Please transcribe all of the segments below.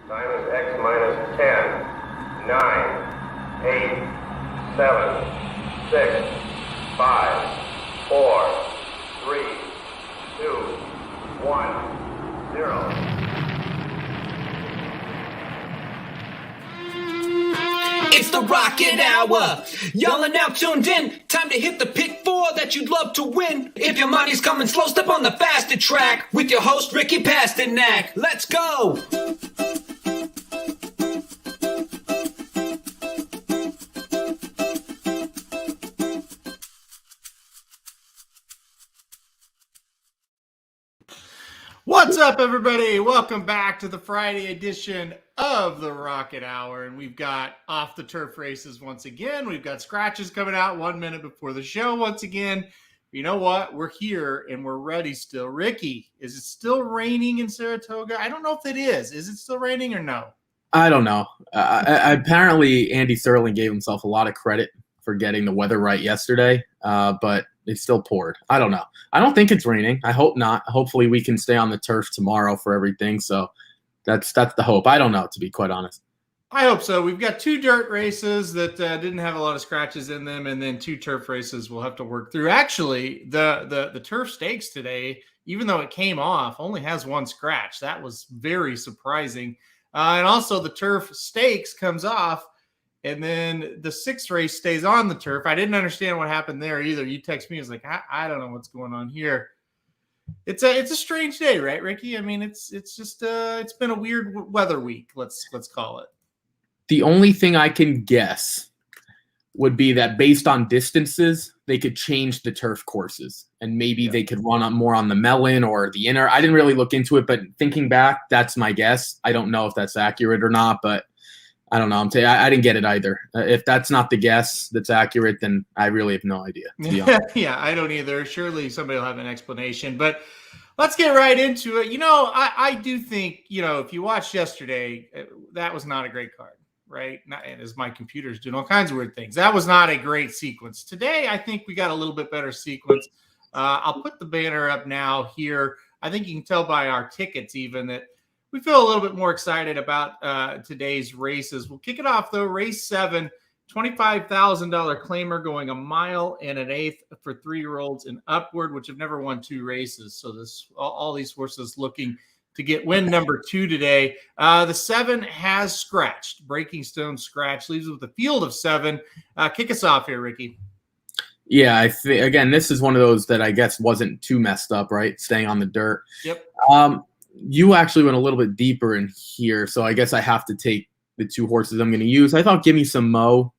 Time is X minus 10, 9, 8, 7, 6, 5, 4, 3, 2, 1, 0. It's the Rocket Hour. Y'all are now tuned in. Time to hit the pick four that you'd love to win. If your money's coming slow, step on the faster track with your host, Ricky Pasternak. Let's go. What's up, everybody? Welcome back to the Friday edition of the Rocket Hour. And we've got off the turf races once again. We've got scratches coming out 1 minute before the show once again. You know what? We're here and we're ready still. Ricky, is it still raining in Saratoga? I don't know if it is. Is it still raining or no? I don't know. Apparently, Andy Sterling gave himself a lot of credit for getting the weather right yesterday, but it still poured. I don't know. I don't think it's raining. I hope not. Hopefully, we can stay on the turf tomorrow for everything. So that's the hope. I don't know, to be quite honest. I hope so. We've got two dirt races that didn't have a lot of scratches in them, and then two turf races we'll have to work through. Actually, the turf stakes today, even though it came off, only has one scratch. That was very surprising. And also the turf stakes comes off, and then the sixth race stays on the turf. I didn't understand what happened there either. You text me, I was like, I don't know what's going on here. It's a strange day, right, Ricky? I mean, it's just it's been a weird weather week. Let's call it. The only thing I can guess would be that based on distances, they could change the turf courses, and maybe they could run more on the melon or the inner. I didn't really look into it, but thinking back, that's my guess. I don't know if that's accurate or not, but I don't know. I didn't get it either. If that's not the guess that's accurate, then I really have no idea, to be honest. Yeah, I don't either. Surely somebody will have an explanation, but let's get right into it. You know, I do think, you know, if you watched yesterday, that was not a great card, right? And as my computer's doing all kinds of weird things. That was not a great sequence. Today, I think we got a little bit better sequence. I'll put the banner up now here. I think you can tell by our tickets even that we feel a little bit more excited about today's races. We'll kick it off, though. Race 7, $25,000 claimer going 1 mile and an eighth for 3-year-olds and upward, which have never won 2 races. So all these horses looking to get win number 2 today. The 7 has scratched. Breaking Stone scratch leaves with a field of 7. Kick us off here, Ricky. Yeah, I think again, this is one of those that I guess wasn't too messed up, right? Staying on the dirt. Yep. You actually went a little bit deeper in here, so I guess I have to take the 2 horses I'm going to use. I thought Give Me Some Mo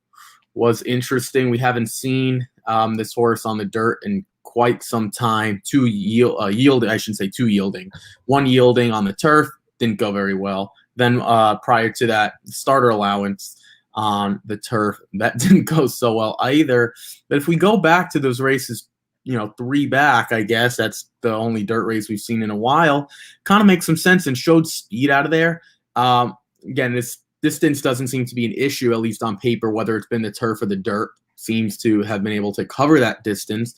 was interesting. We haven't seen this horse on the dirt in quite some time. 2 yielding, I shouldn't say 2 yielding. 1 yielding on the turf, didn't go very well. Then prior to that, starter allowance on the turf, that didn't go so well either. But if we go back to those races, 3 back, I guess that's the only dirt race we've seen in a while, kind of makes some sense and showed speed out of there. Again, this distance doesn't seem to be an issue, at least on paper, whether it's been the turf or the dirt, seems to have been able to cover that distance.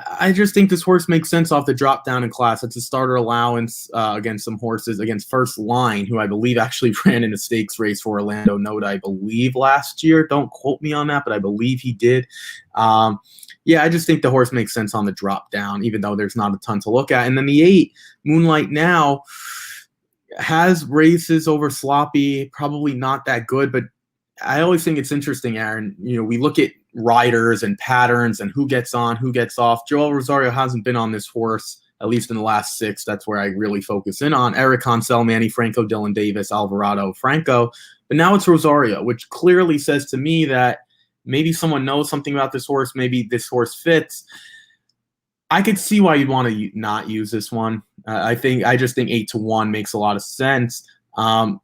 I just think this horse makes sense off the drop down in class. It's a starter allowance against some horses, against First Line, who I believe actually ran in a stakes race for Orlando Noda, I believe, last year. Don't quote me on that, but I believe he did. I just think the horse makes sense on the drop down, even though there's not a ton to look at. And then the 8, Moonlight Now, has races over sloppy, probably not that good, but I always think it's interesting, Aaron. We look at riders and patterns and who gets on, who gets off. Joel Rosario hasn't been on this horse, at least in the last 6. That's where I really focus in on. Eric Hansel, Manny Franco, Dylan Davis, Alvarado, Franco. But now it's Rosario, which clearly says to me that maybe someone knows something about this horse. Maybe this horse fits. I could see why you'd want to not use this one. I just think 8-1 makes a lot of sense. I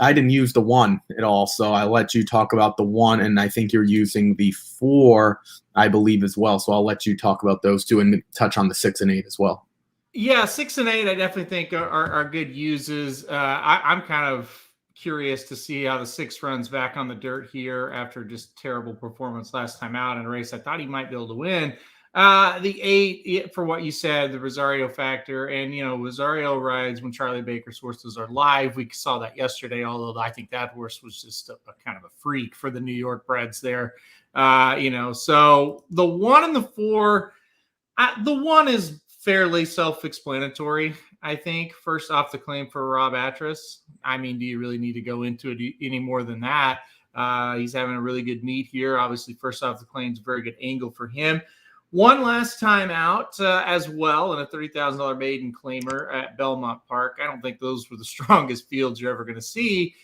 didn't use the 1 at all, so I let you talk about the 1, and I think you're using the 4, I believe, as well. So I'll let you talk about those 2 and touch on the 6 and 8 as well. Yeah, 6 and 8, I definitely think are good uses. I'm kind of curious to see how the 6 runs back on the dirt here after just terrible performance last time out in a race I thought he might be able to win. The 8, for what you said, the Rosario factor. And, Rosario rides when Charlie Baker's horses are live. We saw that yesterday, although I think that horse was just a kind of a freak for the New York breds there. So the 1 and the 4, the 1 is fairly self-explanatory, I think. First off, the claim for Rob Atras. I mean, do you really need to go into it any more than that? He's having a really good meet here. Obviously, first off, the claim is a very good angle for him. One last time out as well in a $30,000 maiden claimer at Belmont Park. I don't think those were the strongest fields you're ever going to see,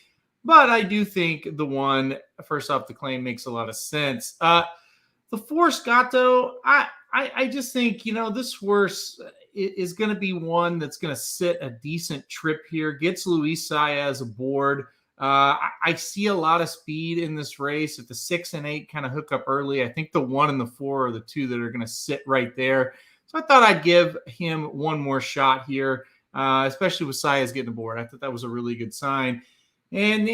but I do think the 1, first off, the claim makes a lot of sense. The 4, Scotto, I just think, this horse is going to be one that's going to sit a decent trip here, gets Luis Saez aboard. I see a lot of speed in this race. If the 6 and 8 kind of hook up early, I think the 1 and the 4 are the 2 that are going to sit right there. So I thought I'd give him one more shot here, especially with Saez getting aboard. I thought that was a really good sign. And,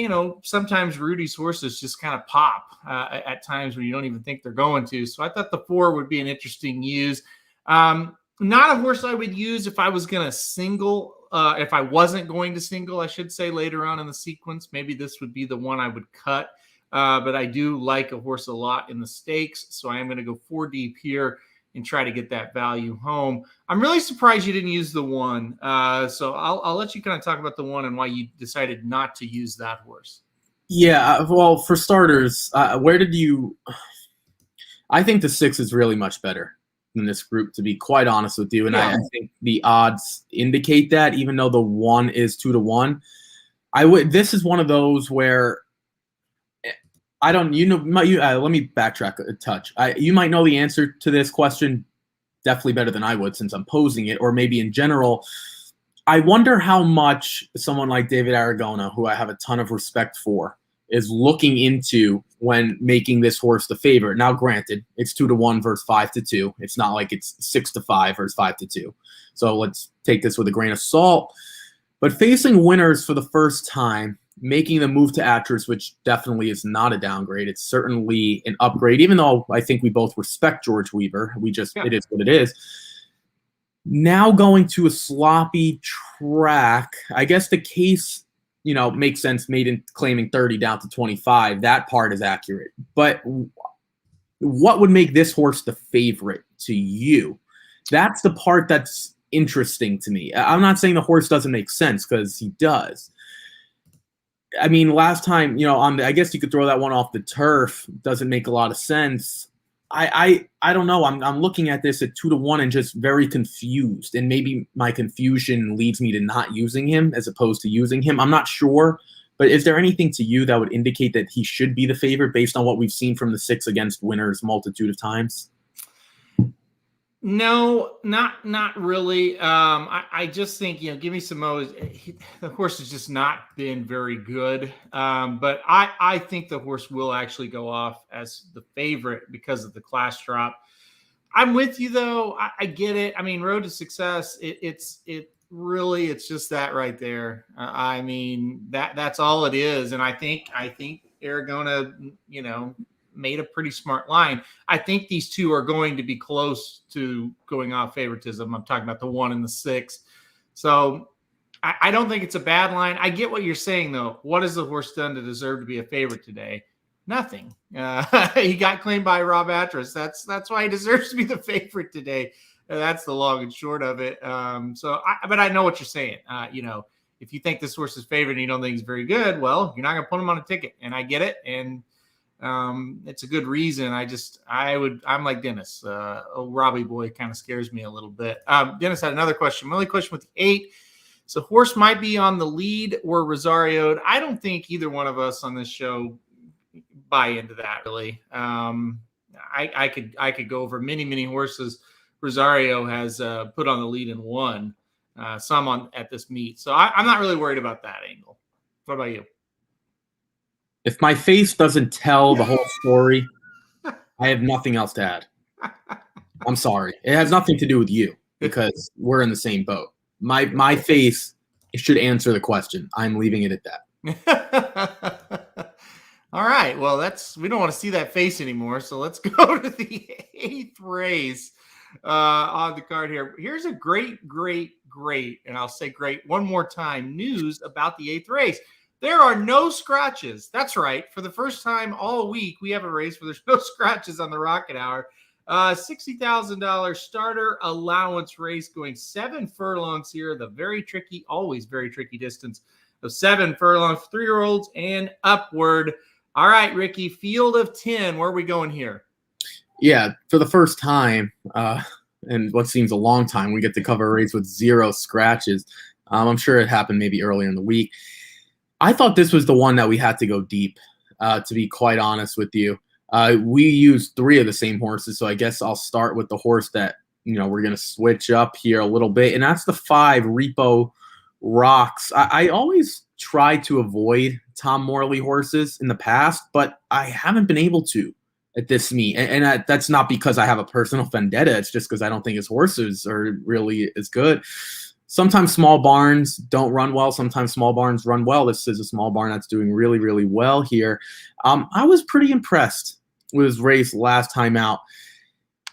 sometimes Rudy's horses just kind of pop at times when you don't even think they're going to. So I thought the 4 would be an interesting use. Not a horse I would use if I was going to single. If I wasn't going to single, I should say, later on in the sequence. Maybe this would be the one I would cut. But I do like a horse a lot in the stakes. So I am going to go 4 deep here and try to get that value home. I'm really surprised you didn't use the 1. So I'll let you kind of talk about the 1 and why you decided not to use that horse. Yeah, well, for starters, where did you – I think the 6 is really much better than this group, to be quite honest with you. And I think the odds indicate that, even though the 1 is 2-1. This is one of those where I don't, let me backtrack a touch. You might know the answer to this question definitely better than I would, since I'm posing it, or maybe in general. I wonder how much someone like David Aragona, who I have a ton of respect for, is looking into when making this horse the favorite. Now, granted, it's 2-1 versus 5-2. It's not like it's 6-5 versus 5-2. So let's take this with a grain of salt. But facing winners for the first time, making the move to Atras, which definitely is not a downgrade. It's certainly an upgrade, even though I think we both respect George Weaver. It is what it is. Now going to a sloppy track, I guess the case, makes sense, made in claiming 30 down to 25. That part is accurate. But what would make this horse the favorite to you? That's the part that's interesting to me. I'm not saying the horse doesn't make sense, because he does. I mean, last time, I guess you could throw that one off the turf. Doesn't make a lot of sense. I don't know. I'm looking at this at 2-1 and just very confused. And maybe my confusion leads me to not using him as opposed to using him. I'm not sure. But is there anything to you that would indicate that he should be the favorite based on what we've seen from the 6 against winners multitude of times? No, not really. I just think, Give Me Some Mo, the horse has just not been very good. But I think the horse will actually go off as the favorite because of the class drop. I'm with you, though. I get it. I mean, Road to Success, it's just that right there. I mean, that's all it is. And I think Aragona, made a pretty smart line. I think these 2 are going to be close to going off favoritism. I'm talking about the 1 and the 6. So I don't think it's a bad line. I get what you're saying, though. What has the horse done to deserve to be a favorite today? Nothing. He got claimed by Rob Atras. That's why he deserves to be the favorite today. That's the long and short of it. But I know what you're saying. If you think this horse is favored and you don't think he's very good, well, you're not going to put him on a ticket. And I get it. And it's a good reason. I'm like Dennis. Robbie boy kind of scares me a little bit. Dennis had another question. My only question with the 8. So horse might be on the lead or Rosario'd. I don't think either one of us on this show buy into that really. I could go over many horses Rosario has put on the lead and won. Some at this meet. So I'm not really worried about that angle. What about you? If my face doesn't tell the whole story, I have nothing else to add. I'm sorry. It has nothing to do with you because we're in the same boat. My face should answer the question. I'm leaving it at that. All right. Well, we don't want to see that face anymore. So let's go to the 8th race on the card here. Here's a great, and I'll say great one more time, news about the 8th race. There are no scratches. That's right. For the first time all week, we have a race where there's no scratches on the Rocket Hour. $60,000 starter allowance race going 7 furlongs here. The always very tricky distance of 7 furlongs, 3-year-olds and upward. All right, Ricky, field of 10. Where are we going here? Yeah, for the first time, and what seems a long time, we get to cover a race with 0 scratches. I'm sure it happened maybe earlier in the week. I thought this was the one that we had to go deep, to be quite honest with you. We used 3 of the same horses, so I guess I'll start with the horse that, we're going to switch up here a little bit, and that's the 5, Repo Rocks. I always try to avoid Tom Morley horses in the past, but I haven't been able to at this meet. And that's not because I have a personal vendetta. It's just because I don't think his horses are really as good. Sometimes small barns don't run well. Sometimes small barns run well. This is a small barn that's doing really, really well here. I was pretty impressed with his race last time out.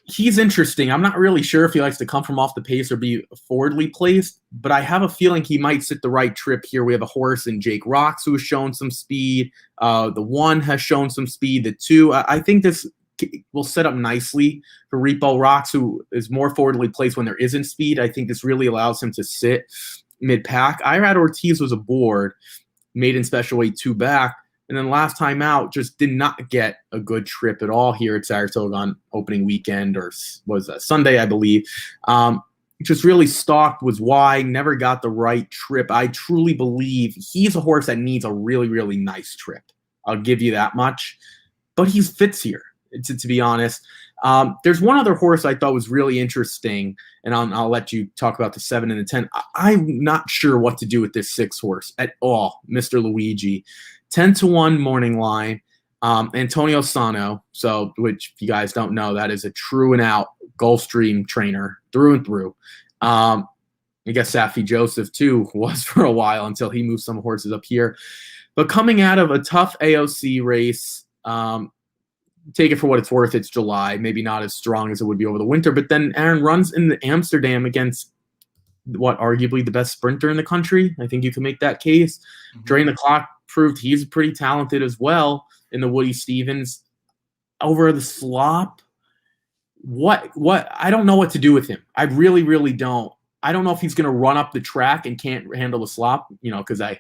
He's interesting. I'm not really sure if he likes to come from off the pace or be forwardly placed, but I have a feeling he might sit the right trip here. We have a horse in Jake Rocks who has shown some speed. The 1 has shown some speed. The 2, I think this will set up nicely for Repo Rocks, who is more forwardly placed when there isn't speed. I think this really allows him to sit mid-pack. Irad Ortiz was aboard, maiden special weight 2 back. And then last time out, just did not get a good trip at all here at Saratoga on opening weekend, or was that Sunday, I believe. Just really stalked, was wide, never got the right trip. I truly believe he's a horse that needs a really, really nice trip. I'll give you that much. But he fits here, to be honest. There's one other horse I thought was really interesting, and I'll let you talk about the 7 and the 10. I'm not sure what to do with this 6 horse at all, Mr. Luigi. 10-1 morning line, Antonio Sano. So, which if you guys don't know, that is a true and out Gulfstream trainer through and through. I guess Safi Joseph too was for a while until he moved some horses up here. But coming out of a tough AOC race, take it for what it's worth. It's July, maybe not as strong as it would be over the winter. But then Aaron runs in Amsterdam against arguably the best sprinter in the country. I think you can make that case. Drain the Clock proved he's pretty talented as well in the Woody Stevens. Over the slop, what I don't know what to do with him. I really, really don't. I don't know if he's going to run up the track and can't handle the slop, because I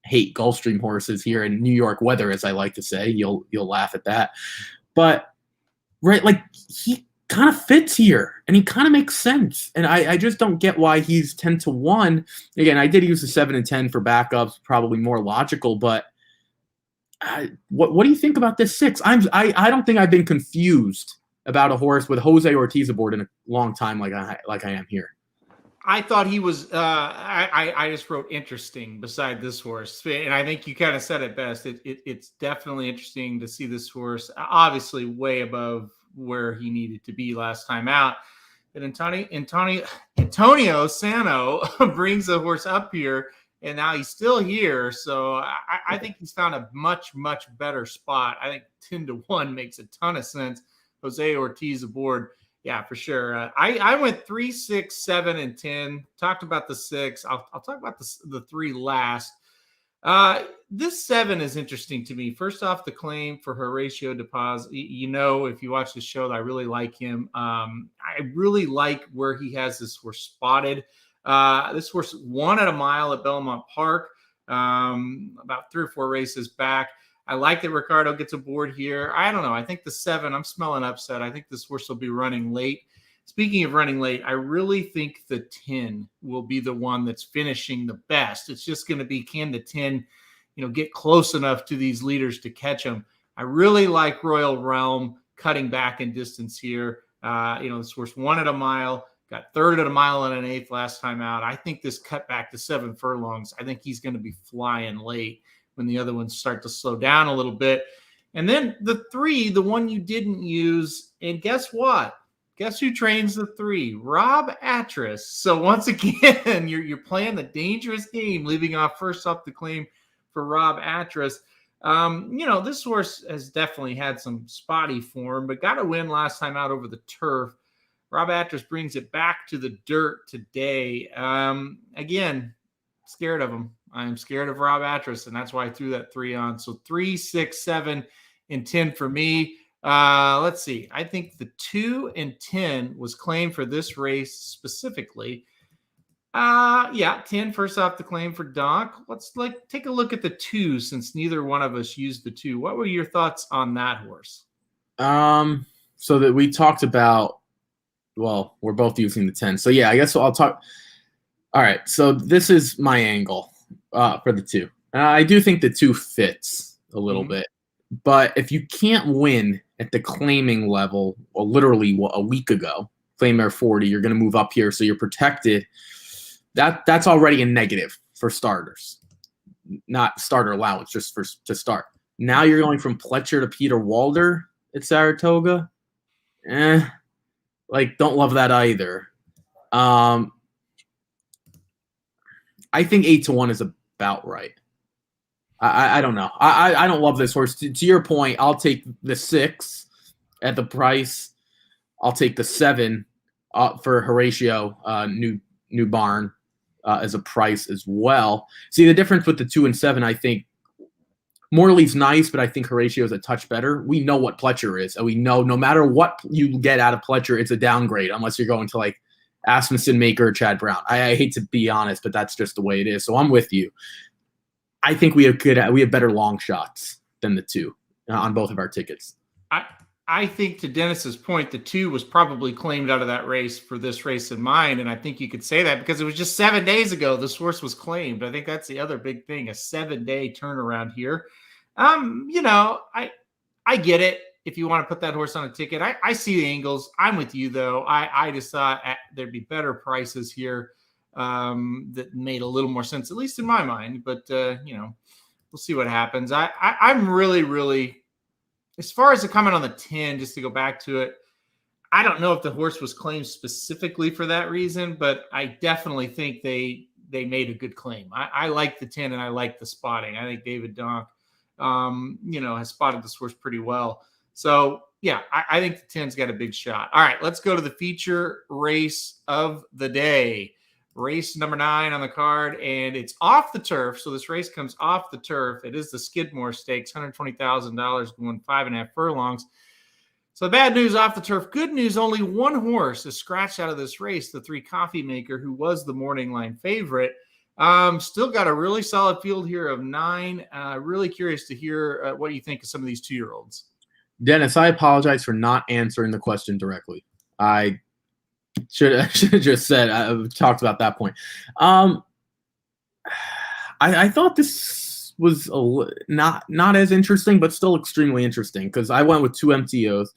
hate Gulfstream horses here in New York weather, as I like to say. You'll laugh at that. But, right, like, he kind of fits here, and he kind of makes sense. And I just don't get why he's 10-1. Again, I did use the 7 and 10 for backups, probably more logical, but what do you think about this 6? I don't think I've been confused about a horse with Jose Ortiz aboard in a long time like I am here. I thought he was I just wrote interesting beside this horse, and I think you kind of said it best. It's definitely interesting to see this horse, obviously way above where he needed to be last time out. And Antonio Sano brings the horse up here, and now he's still here. So I think he's found a much, much better spot. I think 10-1 makes a ton of sense. Jose Ortiz aboard. Yeah, for sure. I went 3, 6, 7, and 10. Talked about the 6. I'll talk about the 3 last. This 7 is interesting to me. First off, the claim for Horatio de Paz. If you watch the show, I really like him. I really like where he has this horse spotted. This horse won at a mile at Belmont Park about 3 or 4 races back. I like that Ricardo gets aboard here. I don't know. I think the 7, I'm smelling upset. I think this horse will be running late. Speaking of running late, I really think the 10 will be the one that's finishing the best. It's just going to be, can the 10, get close enough to these leaders to catch them? I really like Royal Realm cutting back in distance here. This horse won at a mile, got 3rd at a mile and an 1/8 last time out. I think this cut back to 7 furlongs. I think he's going to be flying late when the other ones start to slow down a little bit. And then the 3, the one you didn't use, and guess what? Guess who trains the 3? Rob Atras. So once again, you're playing the dangerous game, leaving off first up the claim for Rob Atras. This horse has definitely had some spotty form, but got a win last time out over the turf. Rob Actress brings it back to the dirt today. Again, scared of him. I'm scared of Rob Actress, and that's why I threw that 3 on. So 3, 6, 7, and 10 for me. Let's see. I think the 2 and 10 was claimed for this race specifically. 10 first off the claim for Doc. Let's take a look at the 2 since neither one of us used the 2. What were your thoughts on that horse? So that we talked about, well, we're both using the 10. So yeah, I guess I'll talk. All right. So this is my angle for the 2. I do think the 2 fits a little bit, but if you can't win at the claiming level, well, literally a week ago, claim air 40, you're going to move up here. So you're protected. That's already a negative for starters, not starter allowance, just to start. Now you're going from Pletcher to Peter Walder at Saratoga. Don't love that either. I think 8-1 is about right. I don't know. I don't love this horse. To your point, I'll take the 6 at the price. I'll take the 7 for Horatio New Barn. As a price as well. See, the difference with the 2 and 7, I think Morley's nice, but I think Horatio's a touch better. We know what Pletcher is, and we know no matter what you get out of Pletcher, it's a downgrade unless you're going to like Asmussen, Maker, or Chad Brown. I hate to be honest, but that's just the way it is. So I'm with you. I think we have better long shots than the 2 on both of our tickets. I think to Dennis's point, the 2 was probably claimed out of that race for this race in mind. And I think you could say that because it was just 7 days ago this horse was claimed. I think that's the other big thing, a 7-day turnaround here. I get it if you want to put that horse on a ticket. I see the angles. I'm with you, though. I just thought there'd be better prices here that made a little more sense, at least in my mind. But, we'll see what happens. I'm really, really... As far as the comment on the 10, just to go back to it, I don't know if the horse was claimed specifically for that reason, but I definitely think they made a good claim. I like the 10 and I like the spotting. I think David Donk, has spotted this horse pretty well. So, yeah, I think the 10's got a big shot. All right, let's go to the feature race of the day. Race number 9 on the card, and it's off the turf. So this race comes off the turf. It is the Skidmore Stakes, $120,000 going 5.5 furlongs. So bad news off the turf. Good news, only one horse is scratched out of this race, the 3 Coffee Maker, who was the morning line favorite. Still got a really solid field here of 9. Really curious to hear what you think of some of these 2-year-olds. Dennis, I apologize for not answering the question directly. I should have just said talked about that point. I thought this was not as interesting, but still extremely interesting because I went with 2 MTOs.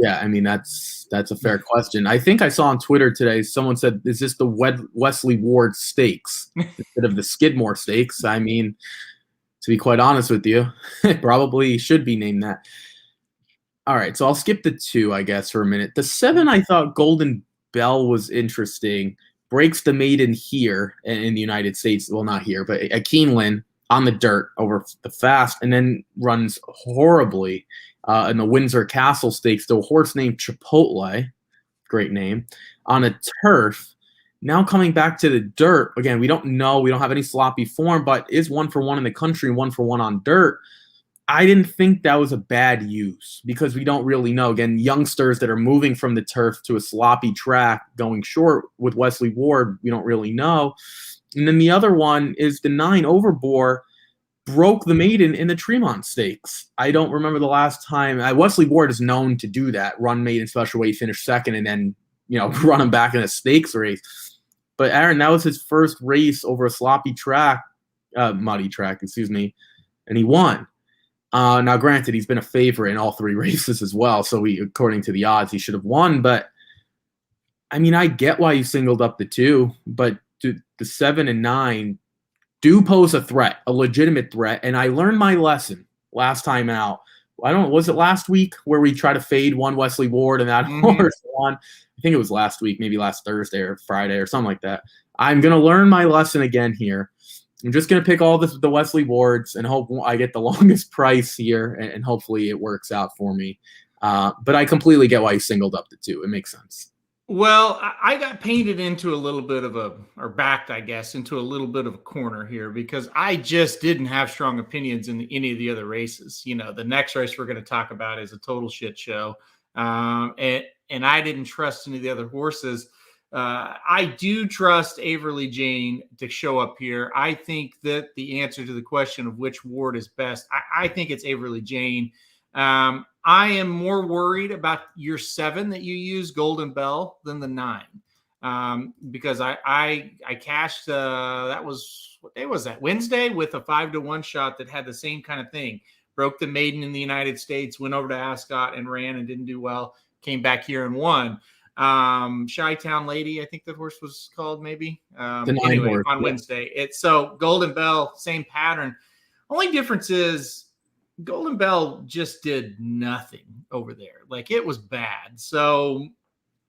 Yeah, I mean that's a fair question. I think I saw on Twitter today someone said, "Is this the Wesley Ward Stakes instead of the Skidmore Stakes?" I mean, to be quite honest with you, it probably should be named that. All right, so I'll skip the 2, I guess, for a minute. The 7, I thought Golden Bell was interesting. Breaks the maiden here in the United States. Well, not here, but at Keeneland on the dirt over the fast, and then runs horribly in the Windsor Castle Stakes to a horse named Chipotle, great name, on a turf. Now coming back to the dirt, again, we don't know. We don't have any sloppy form, but is 1-for-1 in the country, 1-for-1 on dirt. I didn't think that was a bad use because we don't really know. Again, youngsters that are moving from the turf to a sloppy track going short with Wesley Ward, we don't really know. And then the other one is the 9 Overbore broke the maiden in the Tremont Stakes. I don't remember the last time. Wesley Ward is known to do that, run maiden special weight, finish second, and then run him back in a stakes race. But Aaron, that was his first race over a sloppy track, muddy track, and he won. Now, granted, he's been a favorite in all 3 races as well, so according to the odds, he should have won. But, I mean, I get why you singled up the 2, but the 7 and 9 do pose a threat, a legitimate threat, and I learned my lesson last time out. Was it last week where we tried to fade one Wesley Ward and that horse won? I think it was last week, maybe last Thursday or Friday or something like that. I'm going to learn my lesson again here. I'm just going to pick all the Wesley Wards and hope I get the longest price here, and hopefully it works out for me. But I completely get why he singled up the 2. It makes sense. Well, I got painted into a little bit of or backed, I guess, into a little bit of a corner here because I just didn't have strong opinions in any of the other races. You know, the next race we're going to talk about is a total shit show. And I didn't trust any of the other horses. I do trust Averly Jane to show up here. I think that the answer to the question of which ward is best, I think it's Averly Jane. I am more worried about your 7 that you use, Golden Bell, than the 9. Because I cashed, that was, what day was that? Wednesday, with a 5-1 shot that had the same kind of thing. Broke the maiden in the United States, went over to Ascot and ran and didn't do well. Came back here and won. Chi-Town Lady, I think that horse was called, maybe. Anyway, horse, on Wednesday. So Golden Bell, same pattern. Only difference is Golden Bell just did nothing over there. Like, it was bad. So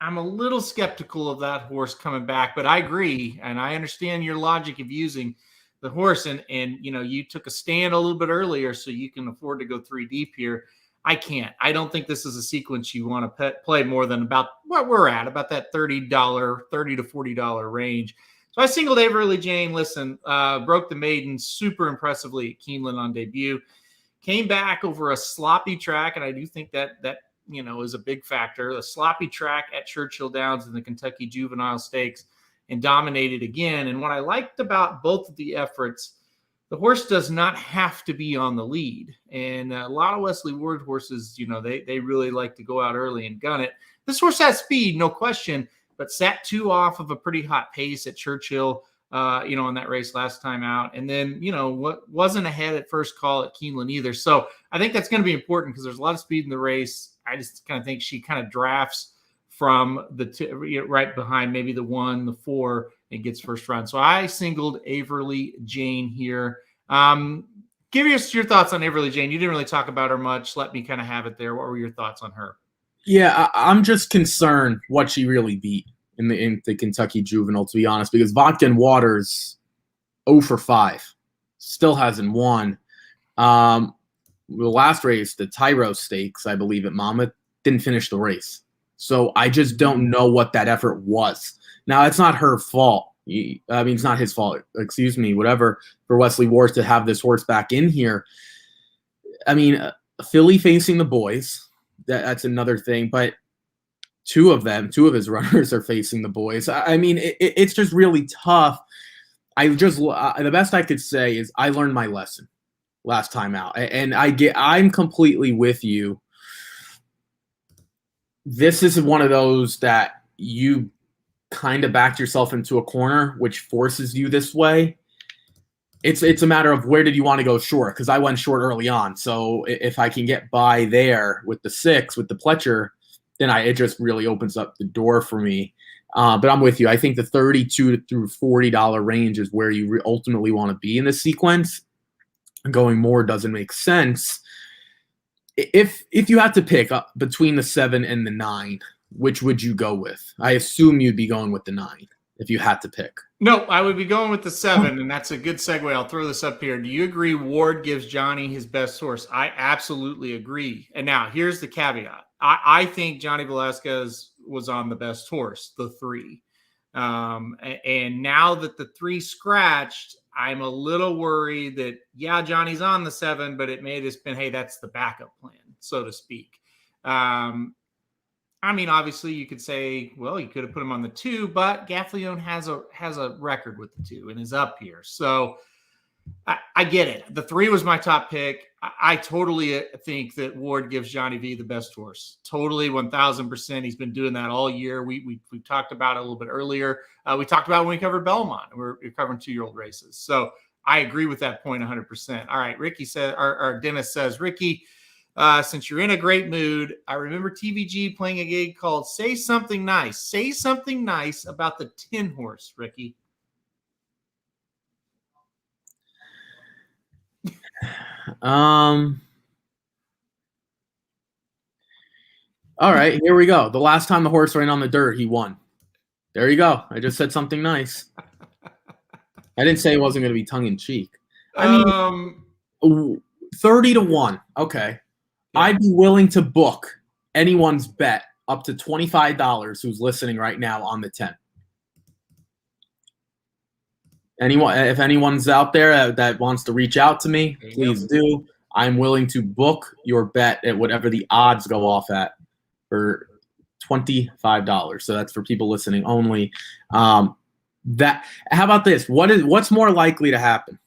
I'm a little skeptical of that horse coming back, but I agree. And I understand your logic of using the horse, and you know, you took a stand a little bit earlier, so you can afford to go 3 deep here. I can't. I don't think this is a sequence you want to play more than about what we're at, about that $30 to $40 range. So I singled Averly Jane. Listen, broke the maiden super impressively at Keeneland on debut. Came back over a sloppy track, and I do think that you know, is a big factor. A sloppy track at Churchill Downs in the Kentucky Juvenile Stakes, and dominated again. And what I liked about both of the efforts, the horse does not have to be on the lead. And a lot of Wesley Ward horses, you know, they really like to go out early and gun it. This horse has speed, no question, but sat 2 off of a pretty hot pace at Churchill, you know, in that race last time out. And then, you know, wasn't ahead at first call at Keeneland either. So I think that's going to be important because there's a lot of speed in the race. I just kind of think she kind of drafts from the right behind maybe the 1, the 4, and gets first run. So I singled Averly Jane here. Give us your thoughts on Averly Jane. You didn't really talk about her much. Let me kind of have it there. What were your thoughts on her? Yeah, I'm just concerned what she really beat in the Kentucky Juvenile, to be honest, because Vodka and Waters 0 for 5, still hasn't won. The last race, the Tyro Stakes, I believe, at Monmouth, didn't finish the race. So I just don't know what that effort was. Now, it's not her fault. I mean, it's not his fault. Excuse me, whatever, for Wesley Ward to have this horse back in here. I mean, Philly facing the boys, that's another thing. But 2 of his runners are facing the boys. I mean, it's just really tough. The best I could say is I learned my lesson last time out, and I'm completely with you. This is one of those that you kind of backed yourself into a corner, which forces you this way. It's a matter of where did you want to go short, because I went short early on. So if I can get by there with the 6, with the Pletcher, then it just really opens up the door for me. But I'm with you. I think the $32 through $40 range is where you ultimately want to be in this sequence. Going more doesn't make sense. If you had to pick up between the 7 and the 9, which would you go with? I assume you'd be going with the 9 if you had to pick. No, I would be going with the 7, and that's a good segue. I'll throw this up here. Do you agree Ward gives Johnny his best horse? I absolutely agree. And now here's the caveat. I think Johnny Velasquez was on the best horse, the 3. And now that the 3 scratched, I'm a little worried that, yeah, Johnny's on the 7, but it may have just been, hey, that's the backup plan, so to speak. I mean, obviously you could say, well, you could have put him on the 2, but Gaffleone has a record with the 2 and is up here. So I get it. The 3 was my top pick. I totally think that Ward gives Johnny V the best horse. Totally, 1,000%. He's been doing that all year. We talked about it a little bit earlier. We talked about it when we covered Belmont. We're covering 2-year-old races. So I agree with that point 100%. All right, Ricky says, or Dennis says, Ricky, since you're in a great mood, I remember TVG playing a gig called Say Something Nice. Say something nice about the 10 horse, Ricky. All right, here we go. The last time the horse ran on the dirt, he won. There you go. I just said something nice. I didn't say it wasn't going to be tongue in cheek. I mean, 30-1. Okay. Yeah. I'd be willing to book anyone's bet up to $25 who's listening right now on the 10. If anyone's out there that wants to reach out to me, please do. I'm willing to book your bet at whatever the odds go off at for $25. So that's for people listening only. How about this? What's more likely to happen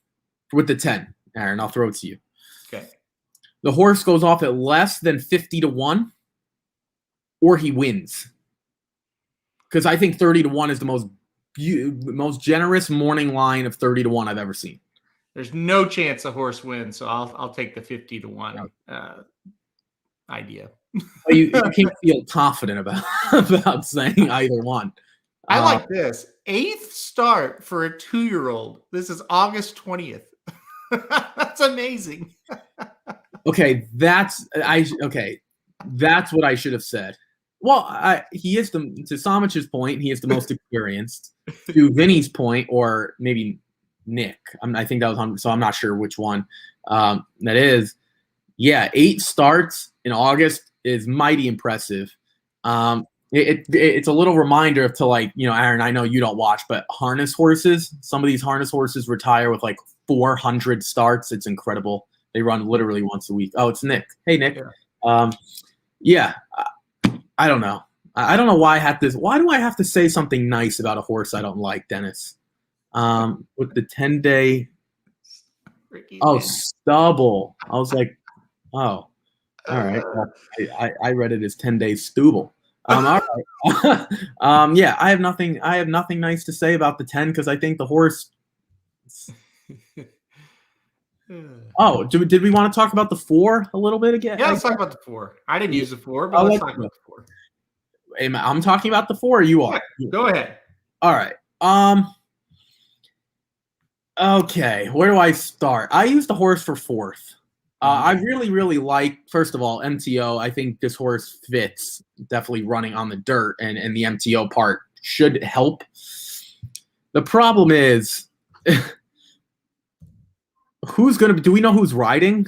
with the 10? Aaron, I'll throw it to you. Okay. The horse goes off at less than 50-1, or he wins. Because I think 30-1 is the most generous morning line of 30-1 I've ever seen. There's no chance a horse wins, so I'll take the 50-1 idea. You can't feel confident about saying either one. I like this. 8th start for a 2-year-old. This is August 20th. That's amazing. Okay, that's what I should have said. Well, he is to Samich's point, he is the most experienced. To Vinny's point, or maybe Nick, I think that was so I'm not sure which one that is. Yeah, 8 starts in August is mighty impressive. It's a little reminder to, like, Aaron, I know you don't watch, but harness horses. Some of these harness horses retire with like 400 starts. It's incredible. They run literally once a week. Oh, it's Nick. Hey, Nick. Yeah. I don't know. I don't know why I have this. Why do I have to say something nice about a horse I don't like, Dennis? With the 10-day. Oh, Stubble. I was like, oh, all right. Well, I read it as 10-day Stubble. All right. Yeah, I have nothing nice to say about the 10 because I think the horse. Oh, did we want to talk about the 4 a little bit again? Yeah, let's talk about the 4. I didn't use the 4, but let's talk about the 4. I'm talking about the 4. Or you are. Yeah, go ahead. All right. Okay. Where do I start? I used the horse for 4th. I really, really like, first of all, MTO. I think this horse fits definitely running on the dirt, and the MTO part should help. The problem is, do we know who's riding?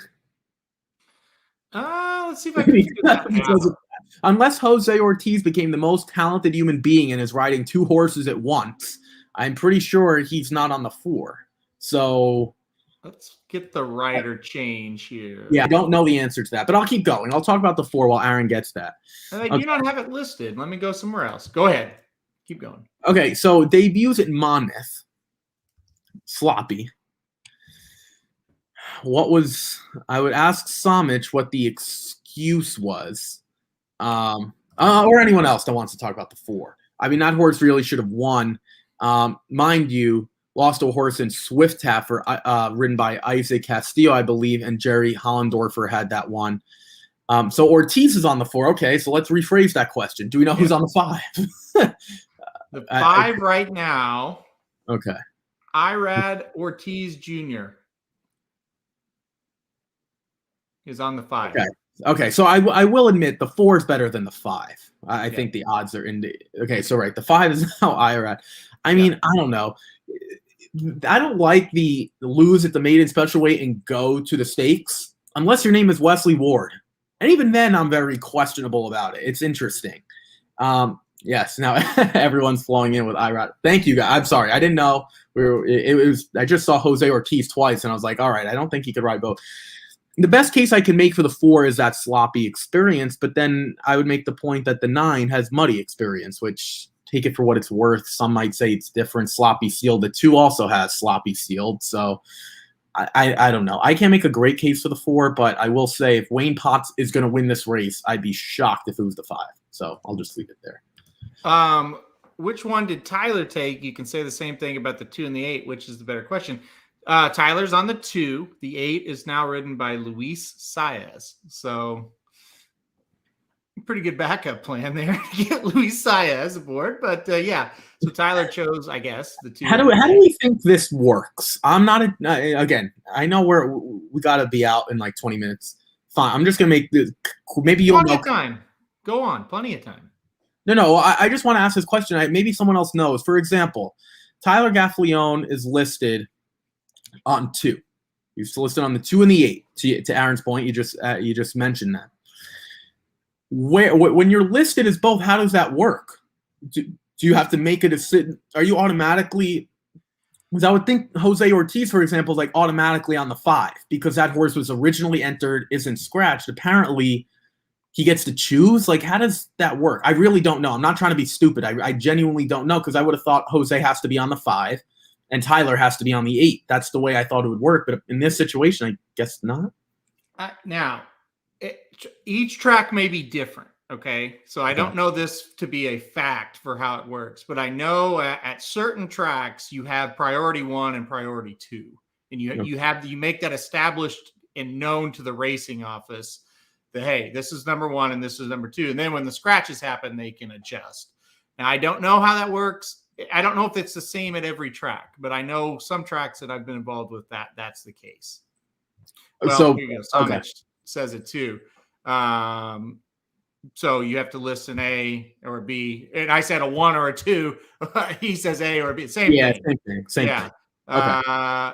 Let's see if I can figure that out. Unless Jose Ortiz became the most talented human being and is riding 2 horses at once, I'm pretty sure he's not on the 4. So let's get the rider change here. Yeah, I don't know the answer to that, but I'll keep going. I'll talk about the 4 while Aaron gets that. You don't have it listed. Let me go somewhere else. Go ahead. Keep going. Okay, so debuts at Monmouth. Sloppy. I would ask Samich what the excuse was. Or anyone else that wants to talk about the 4. I mean, that horse really should have won. Mind you, lost a horse in Swift Taffer, ridden by Isaac Castillo, I believe, and Jerry Hollendorfer had that one. So Ortiz is on the 4. Okay, so let's rephrase that question. Do we know who's on the 5? The 5 right now. Okay. Irad Ortiz Jr. is on the 5. Okay, so I will admit the 4 is better than the 5. I think the odds are in the okay. So right, the 5 is now Irad. I mean, I don't know. I don't like the lose at the maiden special weight and go to the stakes unless your name is Wesley Ward, and even then I'm very questionable about it. It's interesting. Yes, now everyone's flowing in with Irad. Thank you, guys. I'm sorry, I didn't know it was. I just saw Jose Ortiz twice, and I was like, all right, I don't think he could ride both. The best case I can make for the 4 is that sloppy experience, but then I would make the point that the 9 has muddy experience, which, take it for what it's worth. Some might say it's different. Sloppy sealed. The 2 also has sloppy sealed. So I don't know. I can't make a great case for the 4, but I will say if Wayne Potts is going to win this race, I'd be shocked if it was the 5. So I'll just leave it there. Which one did Tyler take? You can say the same thing about the 2 and the 8, which is the better question. Tyler's on the 2. The 8 is now ridden by Luis Saez. So pretty good backup plan there to get Luis Saez aboard. But yeah, so Tyler chose, I guess, the 2. How do we think this works? I'm not again. I know we got to be out in like 20 minutes. Fine. I'm just gonna make this. Maybe you'll know. Time. Go on. Plenty of time. No. I just want to ask this question. Maybe someone else knows. For example, Tyler Gaffalione is listed on 2. He's listed on the 2 and the 8. To Aaron's point, you just mentioned that. When you're listed as both, how does that work? Do you have to make a decision? Are you automatically? Because I would think Jose Ortiz, for example, is like automatically on the 5 because that horse was originally entered, isn't scratched. Apparently, he gets to choose. Like, how does that work? I really don't know. I'm not trying to be stupid. I genuinely don't know because I would have thought Jose has to be on the 5 and Tyler has to be on the 8. That's the way I thought it would work. But in this situation, I guess not. Now, each track may be different. Okay. So I don't know this to be a fact for how it works, but I know at certain tracks you have priority 1 and priority 2. And you make that established and known to the racing office that, hey, this is number 1 and this is number 2. And then when the scratches happen, they can adjust. Now, I don't know how that works. I don't know if it's the same at every track, but I know some tracks that I've been involved with that's the case. Well, so Samich says it too. So you have to list an A or a B, and I said a 1 or a 2. He says A or a B. Same thing. Same thing. Okay.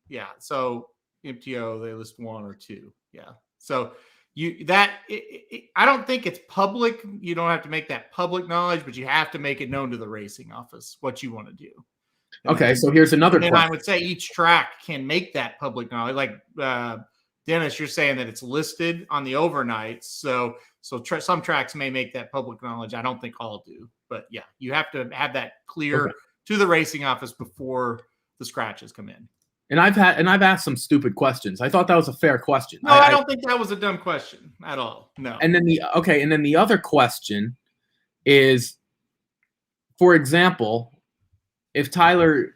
Yeah. So MTO, they list 1 or 2. Yeah. So I don't think it's public. You don't have to make that public knowledge, but you have to make it known to the racing office what you want to do. Okay. So here's another question. I would say each track can make that public knowledge. Like Dennis, you're saying that it's listed on the overnights. So some tracks may make that public knowledge. I don't think all do, but yeah, you have to have that clear to the racing office before the scratches come in. And I've asked some stupid questions. I thought that was a fair question. No, I don't think that was a dumb question at all. No. And then the other question is, for example, if Tyler,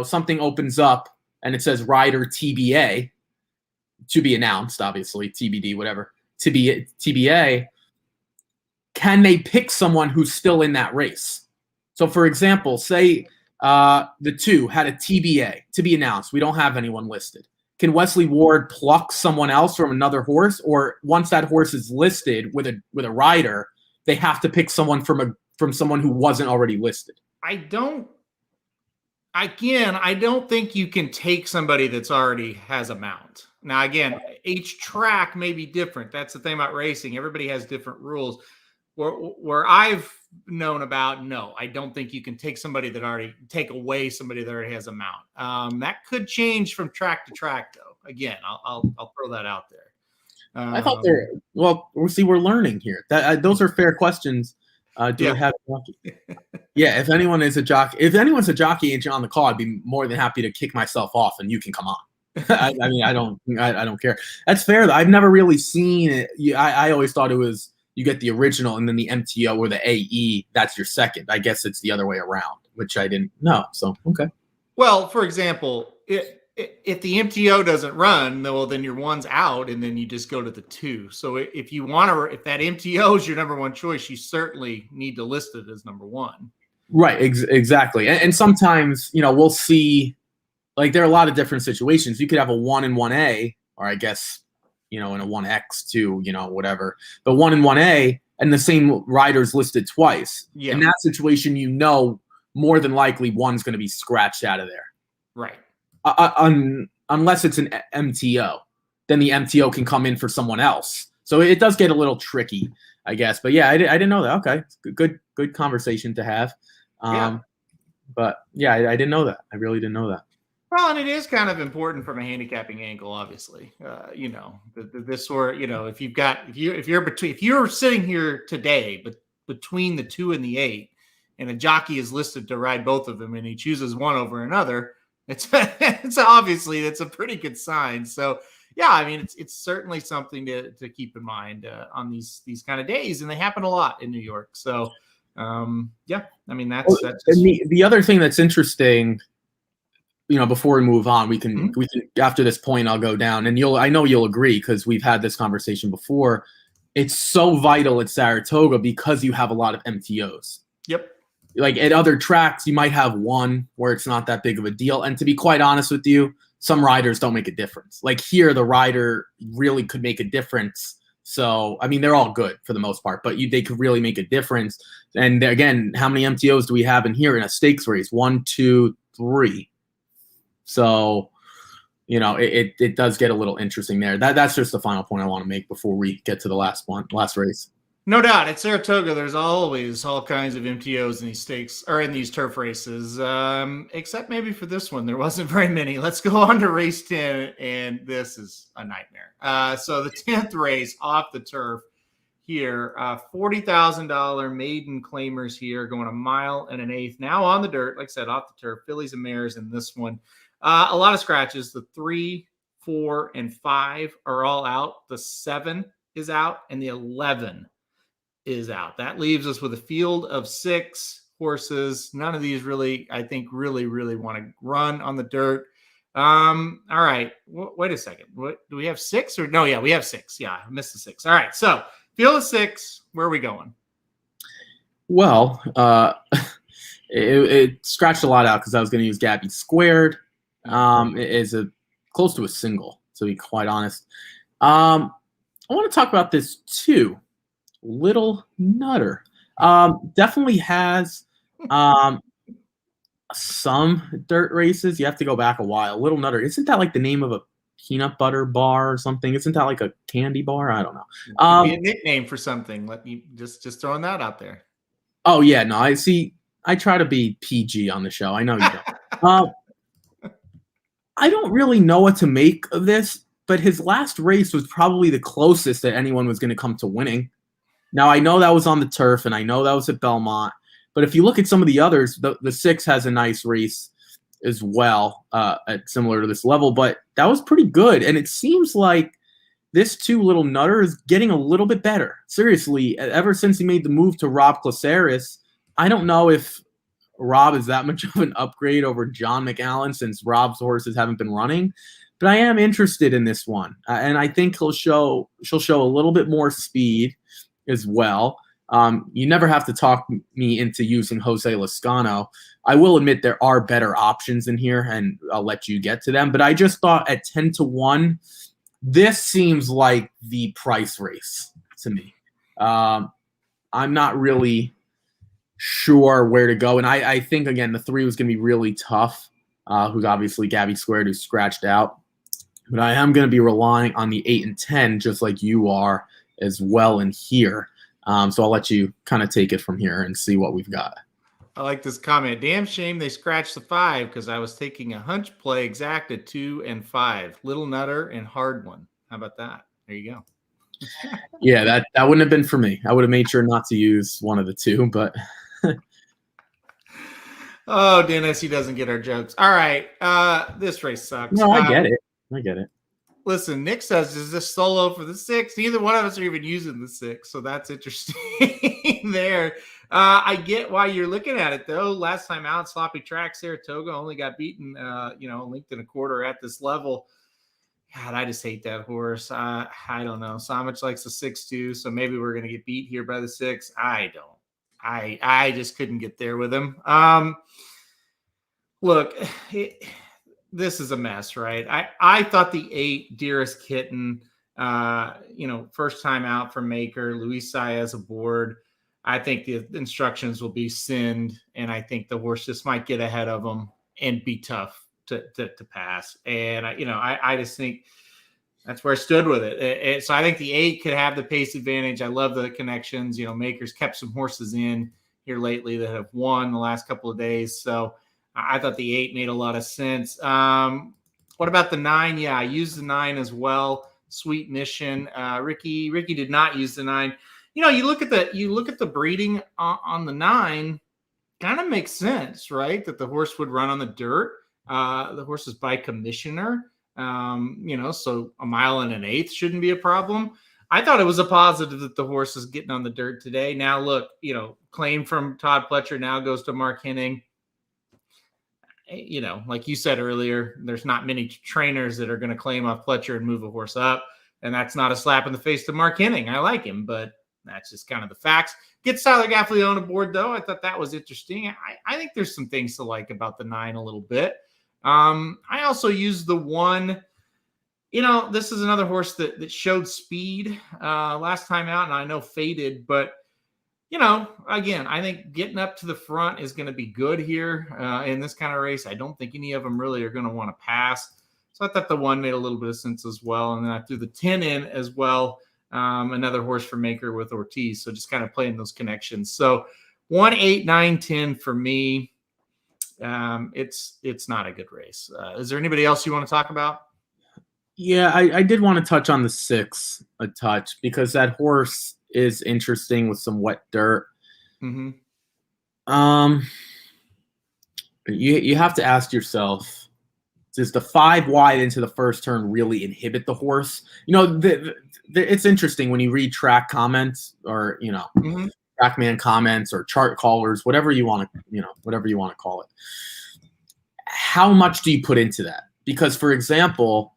something opens up and it says rider TBA, to be announced, obviously, TBD, whatever, TBA, can they pick someone who's still in that race? So, for example, say the 2 had a TBA to be announced. We don't have anyone listed. Can Wesley Ward pluck someone else from another horse, or once that horse is listed with a rider, they have to pick someone from someone who wasn't already listed? I don't think you can take somebody that's already has a mount. Now, again, each track may be different. That's the thing about racing. Everybody has different rules. Where I've known about, no, I don't think you can take away somebody that already has a mount. That could change from track to track, though. Again, I'll throw that out there. I thought we're learning here. Those are fair questions. We have a jockey? Yeah, if anyone's a jockey agent on the call, I'd be more than happy to kick myself off and you can come on. I don't care. That's fair. I've never really seen it. I always thought it was you get the original and then the MTO or the AE. That's your second. I guess it's the other way around, which I didn't know. So okay. Well, for example, if the MTO doesn't run, then your 1's out, and then you just go to the 2. So if that MTO is your number 1 choice, you certainly need to list it as number 1. Right. Exactly. And sometimes we'll see. Like, there are a lot of different situations. You could have a 1 and 1A, or I guess, in a 1X too, whatever. But 1 and 1A, and the same rider's listed twice. Yeah. In that situation, more than likely 1's going to be scratched out of there. Right. Unless it's an MTO. Then the MTO can come in for someone else. So it does get a little tricky, I guess. But yeah, I didn't know that. Okay. Good conversation to have. But yeah, I didn't know that. I really didn't know that. Well, and it is kind of important from a handicapping angle, obviously. This sort, if you're sitting here today, but between the 2 and the 8, and a jockey is listed to ride both of them, and he chooses one over another, it's obviously that's a pretty good sign. So yeah, I mean, it's certainly something to keep in mind on these kind of days, and they happen a lot in New York. So yeah, I mean that's the other thing that's interesting. Before we move on, we can after this point, I'll go down, and I know you'll agree because we've had this conversation before. It's so vital at Saratoga because you have a lot of MTOs. Yep. Like at other tracks, you might have 1 where it's not that big of a deal. And to be quite honest with you, some riders don't make a difference. Like here, the rider really could make a difference So, I mean, they're all good for the most part, but they could really make a difference. And again, how many MTOs do we have in here in a stakes race? 1, 2, 3. So, it does get a little interesting there. That's just the final point I want to make before we get to the last race. No doubt. At Saratoga, there's always all kinds of MTOs in these stakes or in these turf races, except maybe for this one. There wasn't very many. Let's go on to race 10, and this is a nightmare. So the 10th race off the turf here, $40,000 maiden claimers here, going 1 1/8 now on the dirt. Like I said, off the turf, fillies and mares in this one. A lot of scratches. The 3, 4, and 5 are all out. The 7 is out, and the 11 is out. That leaves us with a field of 6 horses. None of these really, I think, really want to run on the dirt. All right. Wait a second. What do we have 6 or no? Yeah, we have 6. Yeah, I missed the 6. All right. So field of 6. Where are we going? Well, it scratched a lot out because I was going to use Gabby Squared. It is close to a single, to be quite honest. I want to talk about this too. Little Nutter definitely has some dirt races. You have to go back a while. Little Nutter, isn't that like the name of a peanut butter bar or something? Isn't that like a candy bar? I don't know. Be a nickname for something. Let me just throwing that out there. Oh yeah, no, I see. I try to be PG on the show. I know you don't. I don't really know what to make of this, but his last race was probably the closest that anyone was going to come to winning. Now, I know that was on the turf, and I know that was at Belmont, but if you look at some of the others, the 6 has a nice race as well, at similar to this level, but that was pretty good, and it seems like this too, Little Nutter, is getting a little bit better. Seriously, ever since he made the move to Rob Caceres, I don't know if Rob is that much of an upgrade over John McAllen since Rob's horses haven't been running, but I am interested in this one, and I think she'll show a little bit more speed as well. You never have to talk me into using Jose Lascano. I will admit there are better options in here, and I'll let you get to them. But I just thought at 10-1, this seems like the price race to me. I'm not really sure where to go. And I think, again, the 3 was going to be really tough, who's obviously Gabby Squared, who's scratched out. But I am going to be relying on the 8 and 10, just like you are as well in here. So I'll let you kind of take it from here and see what we've got. I like this comment. Damn shame they scratched the 5 because I was taking a hunch play exact at 2 and 5. Little Nutter and Hard One. How about that? There you go. Yeah, that wouldn't have been for me. I would have made sure not to use one of the 2, but oh, Dennis, he doesn't get our jokes. All right. This race sucks. No, I get it. Listen, Nick says, is this solo for the 6? Neither one of us are even using the 6, so that's interesting there. I get why you're looking at it, though. Last time out, sloppy track, Saratoga only got beaten, length and a quarter at this level. God, I just hate that horse. I don't know. Samich likes the 6 too, so maybe we're going to get beat here by the 6. I don't. I just couldn't get there with him. Look, this is a mess, right? I thought the 8, Dearest Kitten, first time out for Maker, Luis Saez aboard. I think the instructions will be sinned, and I think the horse just might get ahead of them and be tough to pass. And I just think that's where I stood with it. So I think the 8 could have the pace advantage. I love the connections. Maker's kept some horses in here lately that have won the last couple of days. So I thought the 8 made a lot of sense. What about the 9? Yeah, I used the 9 as well. Sweet Mission. Ricky did not use the 9. You look at the breeding on the 9, kind of makes sense, right? That the horse would run on the dirt. The horse is by commissioner. So 1 1/8 shouldn't be a problem. I thought it was a positive that the horse is getting on the dirt today. Now look, claim from Todd Pletcher now goes to Mark Henning. Like you said earlier, there's not many trainers that are going to claim off Pletcher and move a horse up. And that's not a slap in the face to Mark Henning. I like him, but that's just kind of the facts. Get Tyler Gaffalione aboard, though. I thought that was interesting. I think there's some things to like about the 9 a little bit. I also used the 1 This is another horse that showed speed last time out, and I know faded, but again, I think getting up to the front is going to be good here in this kind of race. I don't think any of them really are going to want to pass. So I thought the 1 made a little bit of sense as well. And then I threw the 10 in as well. Another horse for Maker with Ortiz. So just kind of playing those connections. So 1, 8, 9, 10 for me. It's not a good race. Is there anybody else you want to talk about? Yeah, I did want to touch on the 6 a touch because that horse is interesting with some wet dirt. Mm-hmm. You have to ask yourself, does the 5 wide into the first turn really inhibit the horse? It's interesting when you read track comments or Mm-hmm. trackman comments or chart callers, whatever you want to call it. How much do you put into that? Because, for example,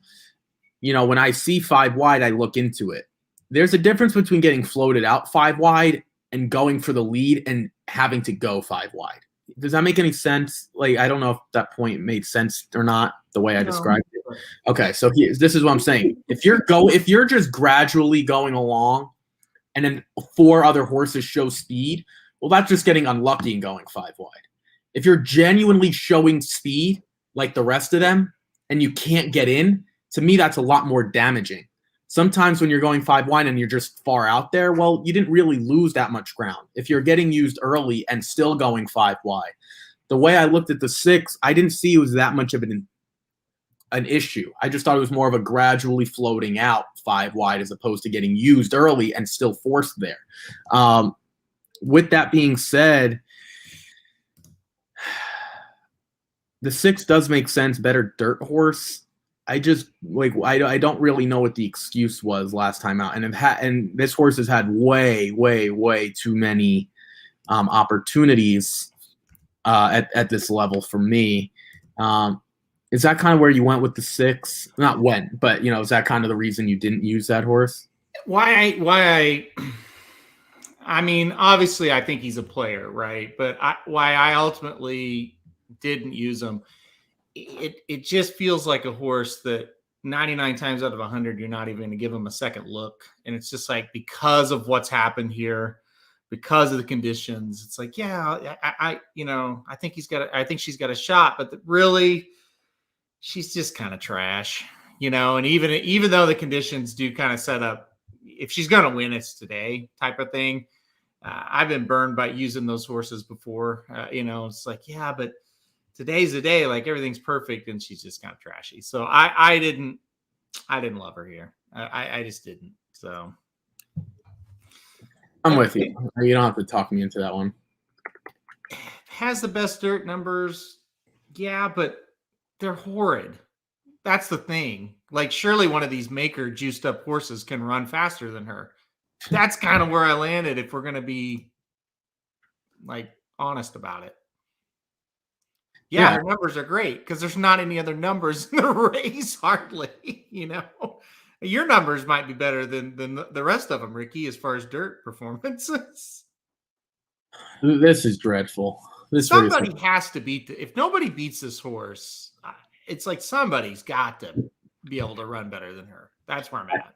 when I see 5 wide, I look into it. There's a difference between getting floated out 5 wide and going for the lead and having to go 5 wide. Does that make any sense? Like, I don't know if that point made sense or not, the way I described it. Okay, so this is what I'm saying. If you're just gradually going along and then 4 other horses show speed, well, that's just getting unlucky and going 5 wide. If you're genuinely showing speed like the rest of them and you can't get in, to me, that's a lot more damaging. Sometimes when you're going 5 wide and you're just far out there, well, you didn't really lose that much ground. If you're getting used early and still going 5 wide, the way I looked at the 6, I didn't see it was that much of an issue. I just thought it was more of a gradually floating out 5 wide as opposed to getting used early and still forced there. With that being said, the 6 does make sense. Better dirt horse. I don't really know what the excuse was last time out, and this horse has had way too many opportunities at this level for me. Is that kind of where you went with the 6? Not when, but is that kind of the reason you didn't use that horse? I mean, obviously, I think he's a player, right? But why I ultimately didn't use him. It just feels like a horse that 99 times out of 100, you're not even going to give him a second look. And it's just like, because of what's happened here, because of the conditions, it's like, yeah, I think I think she's got a shot, but really she's just kind of trash, and even though the conditions do kind of set up, if she's going to win, it's today type of thing. I've been burned by using those horses before. It's like, yeah, but today's the day, like everything's perfect, and she's just kind of trashy. So I didn't love her here. I just didn't. So I'm with you. You don't have to talk me into that one. Has the best dirt numbers, yeah, but they're horrid. That's the thing. Like, surely one of these Maker juiced up horses can run faster than her. That's kind of where I landed, if we're going to be like honest about it. Yeah, her numbers are great because there's not any other numbers in the race, hardly. Your numbers might be better than the rest of them, Ricky, as far as dirt performances. This is dreadful. Somebody has to beat if nobody beats this horse, it's like somebody's got to be able to run better than her. That's where I'm at.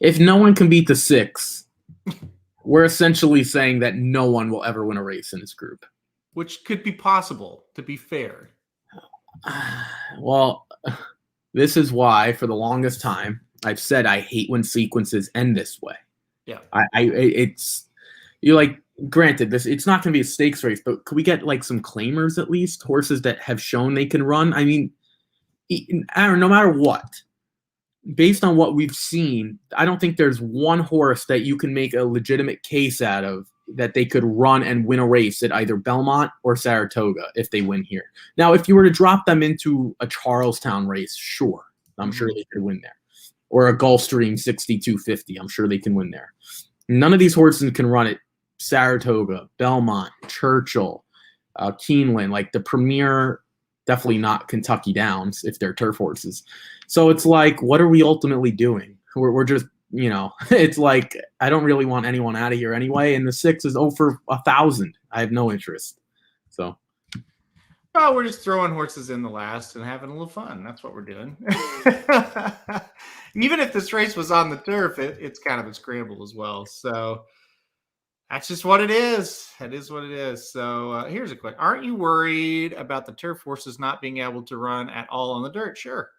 If no one can beat the 6, we're essentially saying that no one will ever win a race in this group. Which could be possible, to be fair. Well, this is why, for the longest time, I've said I hate when sequences end this way. Yeah. Granted, it's not going to be a stakes race, but could we get like some claimers at least? Horses that have shown they can run? I mean, no matter what, based on what we've seen, I don't think there's one horse that you can make a legitimate case out of that they could run and win a race at either Belmont or Saratoga if they win here. Now, if you were to drop them into a Charlestown race, sure, I'm sure they could win there. Or a Gulfstream 6250, I'm sure they can win there. None of these horses can run at Saratoga, Belmont, Churchill, Keeneland, like the premier, definitely not Kentucky Downs if they're turf horses. So it's like, what are we ultimately doing? We're just, it's like, I don't really want anyone out of here anyway. And the 6 is over 1,000. I have no interest. So Oh, we're just throwing horses in the last and having a little fun. That's what we're doing. Even if this race was on the turf, it's kind of a scramble as well. So that's just what it is. It is what it is. So here's a question. Aren't you worried about the turf horses not being able to run at all on the dirt? Sure.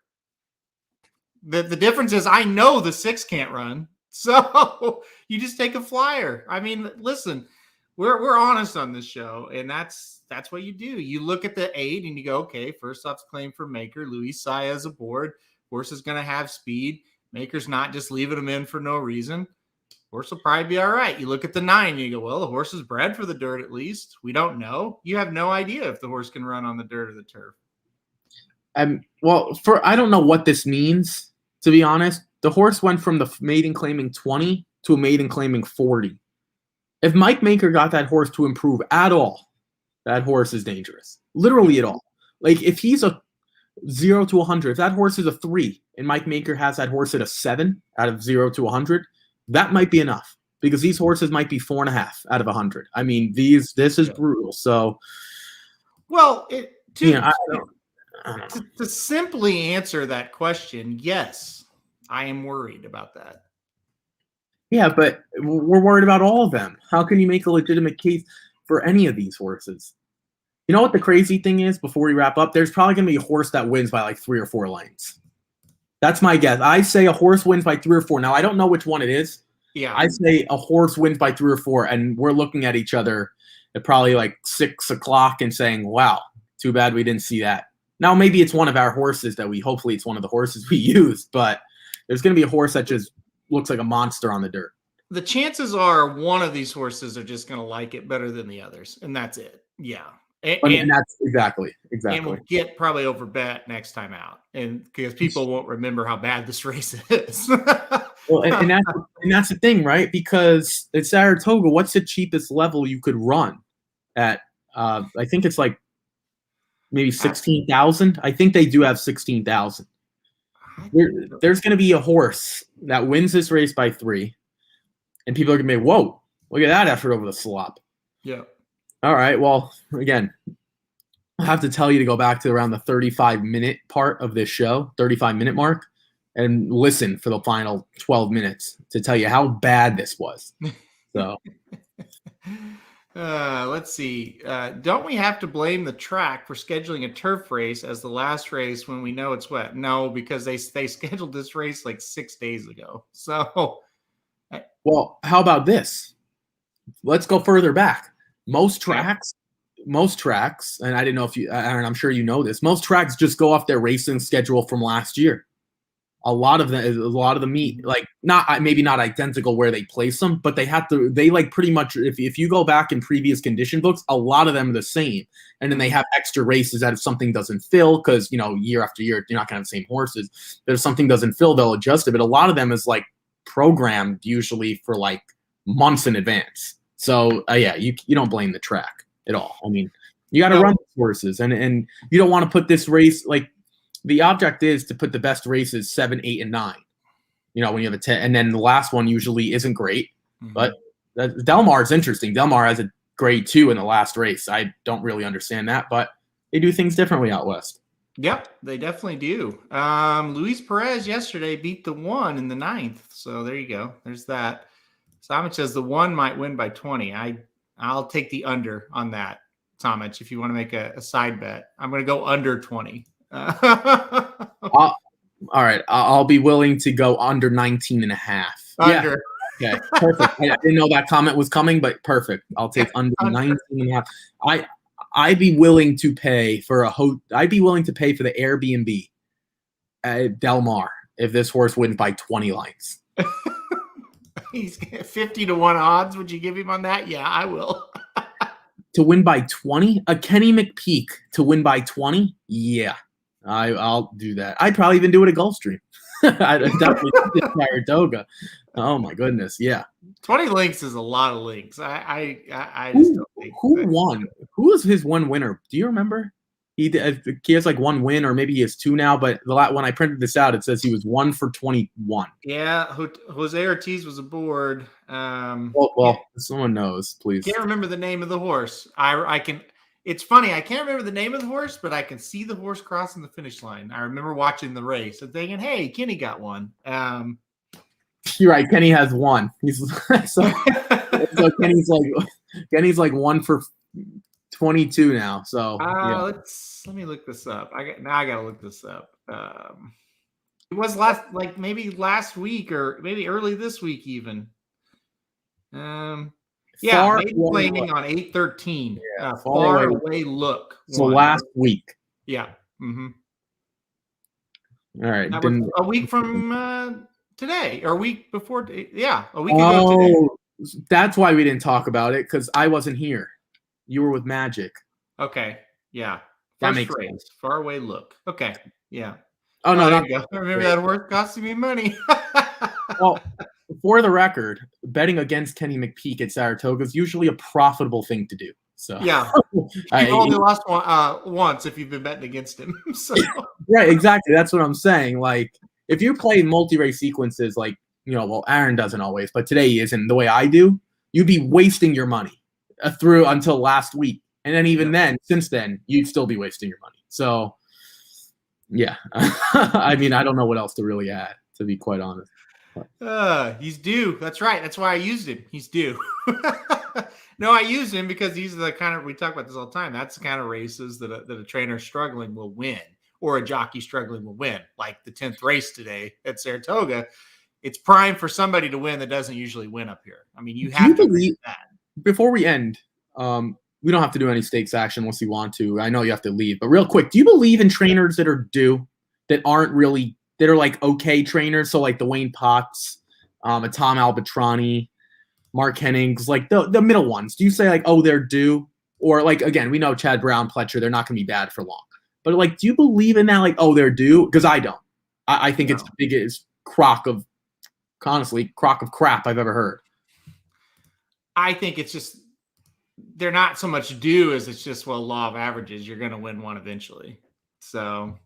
The difference is I know the 6 can't run. So you just take a flyer. I mean, listen, we're honest on this show, and that's what you do. You look at the 8 and you go, okay, first off's claim for Maker. Luis Saez aboard. Horse is going to have speed. Maker's not just leaving him in for no reason. Horse will probably be all right. You look at the 9 and you go, well, the horse is bred for the dirt at least. We don't know. You have no idea if the horse can run on the dirt or the turf. Well, I don't know what this means, to be honest. The horse went from the maiden claiming 20 to a maiden claiming 40. If Mike Maker got that horse to improve at all, that horse is dangerous. Literally at all. Like, if he's a 0 to 100, if that horse is a 3 and Mike Maker has that horse at a 7 out of 0 to 100, that might be enough, because these horses might be 4.5 out of 100. I mean, this is brutal. So, well, to simply answer that question, yes, I am worried about that. Yeah, but we're worried about all of them. How can you make a legitimate case for any of these horses? You know what the crazy thing is, before we wrap up? There's probably going to be a horse that wins by like 3 or 4 lengths. That's my guess. I say a horse wins by 3 or 4. Now, I don't know which one it is. Yeah. I say a horse wins by 3 or 4, and we're looking at each other at probably like 6 o'clock and saying, wow, too bad we didn't see that. Now, maybe it's one of our horses hopefully it's one of the horses we used, but there's going to be a horse that just looks like a monster on the dirt. The chances are one of these horses are just going to like it better than the others, and that's it. Yeah. And that's exactly. And we'll get probably overbet next time out, and because people won't remember how bad this race is. Well, and that's the thing, right? Because at Saratoga, what's the cheapest level you could run at? I think it's like maybe 16,000. I think they do have 16,000. There's going to be a horse that wins this race by 3, and people are going to be, whoa, look at that effort over the slop. Yeah. All right. Well, again, I have to tell you to go back to around the 35-minute part of this show, 35-minute mark, and listen for the final 12 minutes to tell you how bad this was. So, let's see. Don't we have to blame the track for scheduling a turf race as the last race when we know it's wet? No, because they scheduled this race like 6 days ago. So, well, how about this? Let's go further back. Most tracks, and I didn't know if you, Aaron, I'm sure you know this. Most tracks just go off their racing schedule from last year. A lot of the meet, like maybe not identical where they place them, but they like pretty much, if you go back in previous condition books, a lot of them are the same. And then they have extra races that if something doesn't fill, because, year after year, you're not going to have the same horses. But if something doesn't fill, they'll adjust it. But a lot of them is like programmed usually for like months in advance. So yeah, you don't blame the track at all. I mean, you got to run the horses, and you don't want to put this race, like, the object is to put the best races 7, 8, and 9. When you have a 10, and then the last one usually isn't great. Mm-hmm. But Del Mar is interesting. Del Mar has a grade 2 in the last race. I don't really understand that, but they do things differently out west. Yep, they definitely do. Luis Perez yesterday beat the 1 in the 9th. So there you go. There's that. Samich says the 1 might win by 20. I'll take the under on that, Samich, if you want to make a side bet. I'm going to go under 20. All right. I'll be willing to go under 19.5. Under. Yeah. Okay. Perfect. I didn't know that comment was coming, but perfect. I'll take under 19.5. I'd be willing to pay for I'd be willing to pay for the Airbnb at Del Mar if this horse wins by 20 lengths. He's 50 to 1 odds. Would you give him on that? Yeah, I will. To win by 20? A Kenny McPeak to win by 20? Yeah, I'll do that. I'd probably even do it at Gulfstream. I'd definitely do Saratoga. Oh my goodness, yeah. 20 links is a lot of links. I just don't think. Who won? Who was his one winner? Do you remember? He has like 1 win, or maybe he has 2 now. But when I printed this out, it says he was 1 for 21. Yeah, Jose Ortiz was aboard. Well, someone knows, please. Can't remember the name of the horse. I can. It's funny. I can't remember the name of the horse, but I can see the horse crossing the finish line. I remember watching the race and thinking, "Hey, Kenny got one." You're right. Kenny has one. He's so Kenny's like 1 for 22 now. So yeah. Let me look this up. I got to look this up. It was maybe last week or maybe early this week even. Yeah, maybe playing on 8/13. Yeah, far away look. So last week. Yeah. Mm-hmm. All right. That was a week from today, or a week before. Yeah, a week ago today. That's why we didn't talk about it, because I wasn't here. You were with Magic. Okay. Yeah. That makes sense. Far away look. Okay. Yeah. Oh no! I remember that horse costing me money. Well, for the record, betting against Kenny McPeak at Saratoga is usually a profitable thing to do. So yeah, you've only lost once if you've been betting against him. So. Right, exactly. That's what I'm saying. Like, if you play multi-race sequences, like, well, Aaron doesn't always, but today he isn't the way I do, you'd be wasting your money through until last week, and then even then, since then, you'd still be wasting your money. So, yeah, I mean, I don't know what else to really add, to be quite honest. He's due. That's right. That's why I used him. He's due. No, I used him because he's the kind of, we talk about this all the time. That's the kind of races that a trainer struggling will win, or a jockey struggling will win. Like the 10th race today at Saratoga, it's prime for somebody to win that doesn't usually win up here. I mean, you have to believe that. Before we end, we don't have to do any stakes action unless you want to. I know you have to leave, but real quick, do you believe in trainers that are due, that aren't really, that are like okay trainers? So like the Wayne Potts, a Tom Albatrani, Mark Hennings, like the middle ones. Do you say like, oh, they're due? Or like, again, we know Chad Brown, Pletcher, they're not going to be bad for long. But like, do you believe in that? Like, oh, they're due? Because I don't. I think it's the biggest crock of crap I've ever heard. I think it's just, they're not so much due as it's just, well, law of averages. You're going to win one eventually. So.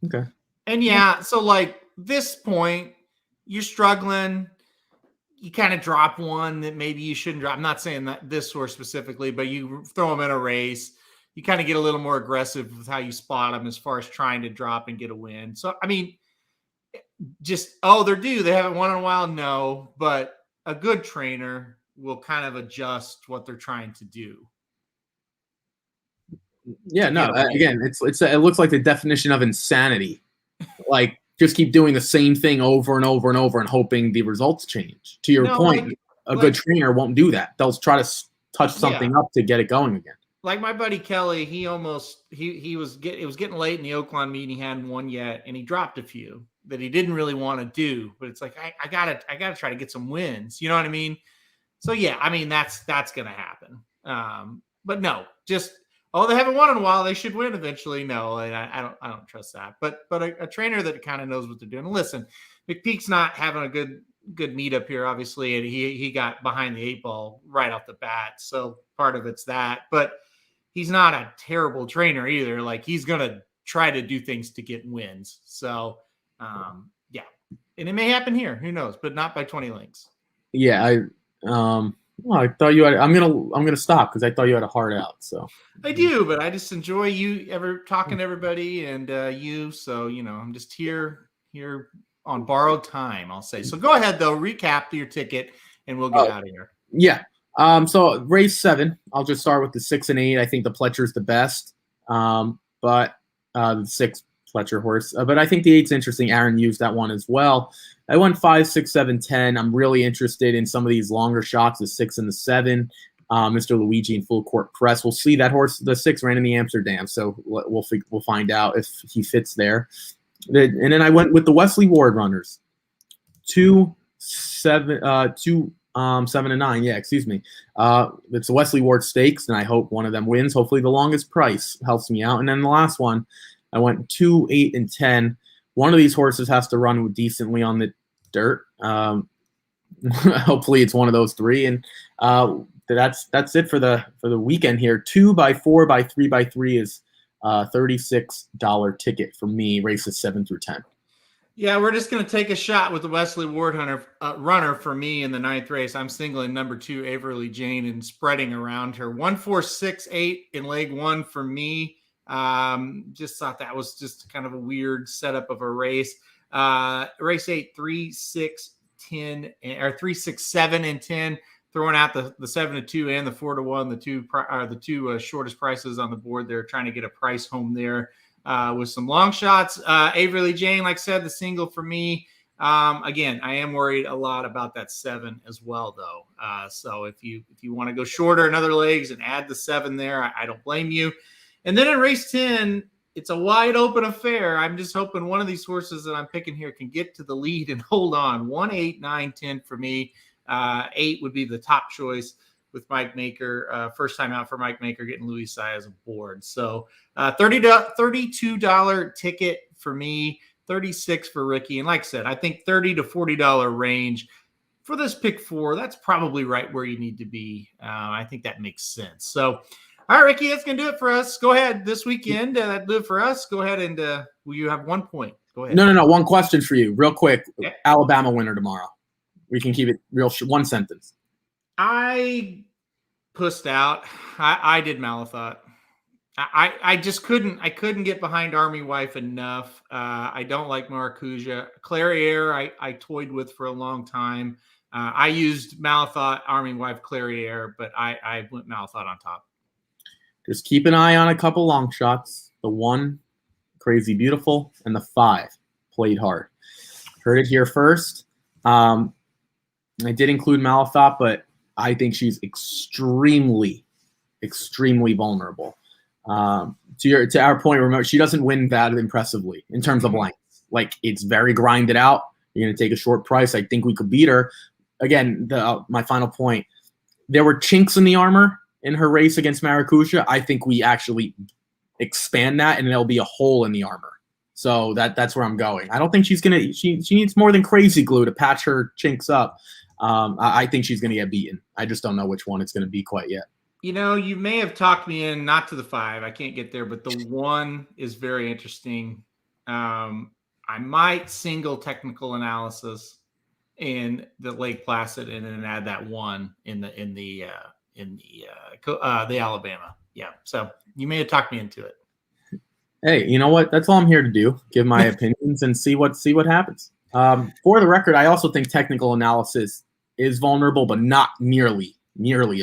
Okay. And yeah, so like this point, you're struggling. You kind of drop one that maybe you shouldn't drop. I'm not saying that this horse specifically, but you throw them in a race. You kind of get a little more aggressive with how you spot them as far as trying to drop and get a win. So, I mean, just, oh, they're due. They haven't won in a while. No, but a good trainer will kind of adjust what they're trying to do. Yeah, no, again, it looks like the definition of insanity. Like, just keep doing the same thing over and over and over and hoping the results change. To your point, a good trainer won't do that. They'll try to touch something up to get it going again. Like my buddy Kelly, it was getting late in the Oakland meeting. He hadn't won yet, and he dropped a few that he didn't really want to do. But it's like I gotta try to get some wins. You know what I mean? So yeah, I mean that's gonna happen. But no, just. Oh, they haven't won in a while. They should win eventually. No, and I don't trust that. But a trainer that kind of knows what they're doing. And listen, McPeak's not having a good meetup here, obviously, and he got behind the 8 ball right off the bat. So part of it's that. But he's not a terrible trainer either. Like he's gonna try to do things to get wins. So yeah, and it may happen here. Who knows? But not by 20 lengths. Yeah, well, I thought you had. I'm gonna stop because I thought you had a heart out. So I do, but I just enjoy you talking to everybody and you. So I'm just here on borrowed time. I'll say. So go ahead though. Recap your ticket, and we'll get out of here. Yeah. So race 7. I'll just start with the 6 and 8. I think the Pletcher's the best. But the 6 Pletcher horse. But I think the 8's interesting. Aaron used that one as well. I went 5, 6, 7, 10. I'm really interested in some of these longer shots, the 6 and the 7. Mr. Luigi in full court press. We'll see. That horse, the 6, ran in the Amsterdam, so we'll find out if he fits there. And then I went with the Wesley Ward runners. 2, 7, 7 and 9. Yeah, excuse me. It's the Wesley Ward Stakes, and I hope one of them wins. Hopefully, the longest price helps me out. And then the last one, I went 2, 8, and 10. One of these horses has to run decently on the dirt. Hopefully, it's one of those 3. And that's it for the weekend here. 2x4 by 3x3 is $36 ticket for me. Races 7 through 10. Yeah, we're just going to take a shot with the Wesley Ward runner for me in the 9th race. I'm singling number 2, Averly Jane, and spreading around her. 1-4-6-8 in leg 1 for me. Just thought that was just kind of a weird setup of a race. Race 8, 3, 6, 10, or 3, 6, 7, and 10. Throwing out the 7-2 and the 4-1, the two shortest prices on the board. They're trying to get a price home there. With some long shots. Averly Jane, like I said, the single for me. Again, I am worried a lot about that 7 as well, though. So if you want to go shorter in other legs and add the 7 there, I don't blame you. And then in race 10, it's a wide open affair. I'm just hoping one of these horses that I'm picking here can get to the lead and hold on. 1, 8, 9, 10 for me. 8 would be the top choice with Mike Maker, first time out for Mike Maker, getting Louis Sai as a board. So $32 ticket for me, $36 for Ricky. And like I said, I think $30 to $40 range for this pick 4. That's probably right where you need to be. I think that makes sense. So, all right, Ricky, that's going to do it for us. Go ahead this weekend. That do it for us. Go ahead and you have 1 point. Go ahead. No. One question for you, real quick. Yeah. Alabama winner tomorrow. We can keep it real short. 1 sentence. I pussed out. I did Malathot. I just couldn't get behind Army Wife enough. I don't like Maracuja. Clairiere I toyed with for a long time. I used Malathot, Army Wife, Clairiere, but I went Malathot on top. Just keep an eye on a couple long shots. The 1, Crazy Beautiful, and the 5, Played Hard. Heard it here first. I did include Malathot, but I think she's extremely, extremely vulnerable. To our point, remember, she doesn't win that impressively in terms of length. Like, it's very grinded out. You're going to take a short price. I think we could beat her. Again, my final point, there were chinks in the armor in her race against Maracuja. I think we actually expand that, and there'll be a hole in the armor. So that's where I'm going. I don't think she's going to – she needs more than crazy glue to patch her chinks up. I think she's going to get beaten. I just don't know which one it's going to be quite yet. You know, you may have talked me in, not to the 5. I can't get there, but the 1 is very interesting. I might single Technical Analysis in the Lake Placid and then add that 1 in the Alabama. Yeah. So you may have talked me into it. Hey, you know what? That's all I'm here to do. Give my opinions and see what happens. For the record, I also think Technical Analysis is vulnerable, but not nearly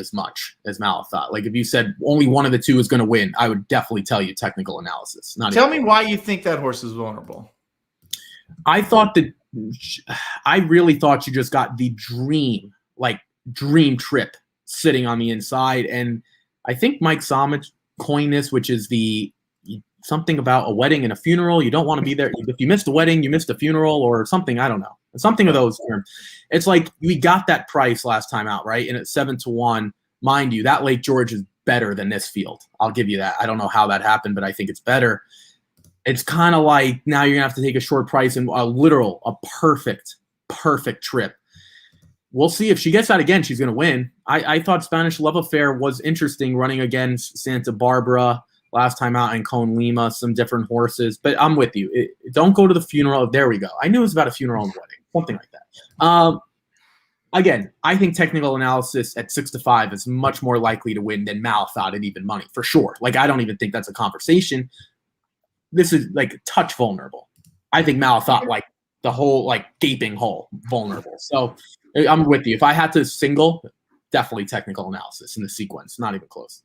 as much as Malathot. Like, if you said only one of the 2 is going to win, I would definitely tell you Technical Analysis. Tell me why you think that horse is vulnerable. I really thought you just got the dream trip sitting on the inside. And I think Mike Somich coined this, which is something about a wedding and a funeral. You don't want to be there. If you missed a wedding, you missed a funeral or something. I don't know. Something of those terms. It's like we got that price last time out, right? And at 7-1, mind you, that Lake George is better than this field. I'll give you that. I don't know how that happened, but I think it's better. It's kind of like now you're going to have to take a short price and a perfect trip. We'll see if she gets that again. She's going to win. I thought Spanish Love Affair was interesting running against Santa Barbara last time out in Cone Lima, some different horses. But I'm with you. Don't go to the funeral. There we go. I knew it was about a funeral and wedding, something like that. Again, I think Technical Analysis at 6-5 is much more likely to win than Malathot at even money, for sure. Like, I don't even think that's a conversation. This is like a touch vulnerable. I think Malathot, like the whole gaping hole, vulnerable. So I'm with you. If I had to single, definitely Technical Analysis in the sequence. Not even close.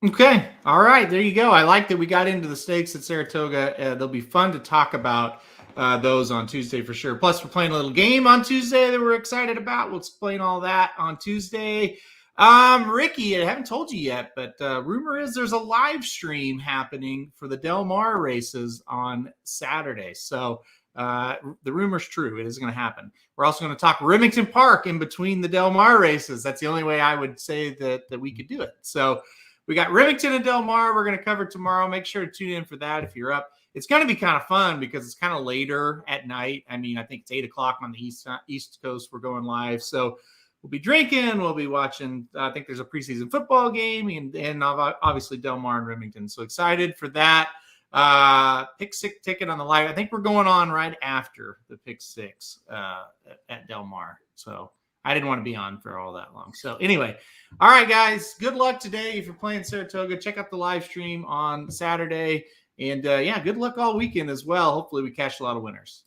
Okay. All right. There you go. I like that we got into the stakes at Saratoga. They'll be fun to talk about those on Tuesday for sure. Plus, we're playing a little game on Tuesday that we're excited about. We'll explain all that on Tuesday. Ricky, I haven't told you yet, but rumor is there's a live stream happening for the Del Mar races on Saturday. So the rumor's true. It is going to happen. We're also going to talk Remington Park in between the Del Mar races. That's the only way I would say that we could do it. So we got Remington and Del Mar we're going to cover tomorrow. Make sure to tune in for that if you're up. It's going to be kind of fun because it's kind of later at night. I mean, I think it's 8 o'clock on the East Coast. We're going live. So we'll be drinking. We'll be watching. I think there's a preseason football game and obviously Del Mar and Remington. So excited for that. Pick six ticket on the live. I think we're going on right after the pick six at Del Mar. So I didn't want to be on for all that long. So anyway, all right, guys, good luck today. If you're playing Saratoga, check out the live stream on Saturday. And yeah, good luck all weekend as well. Hopefully we catch a lot of winners.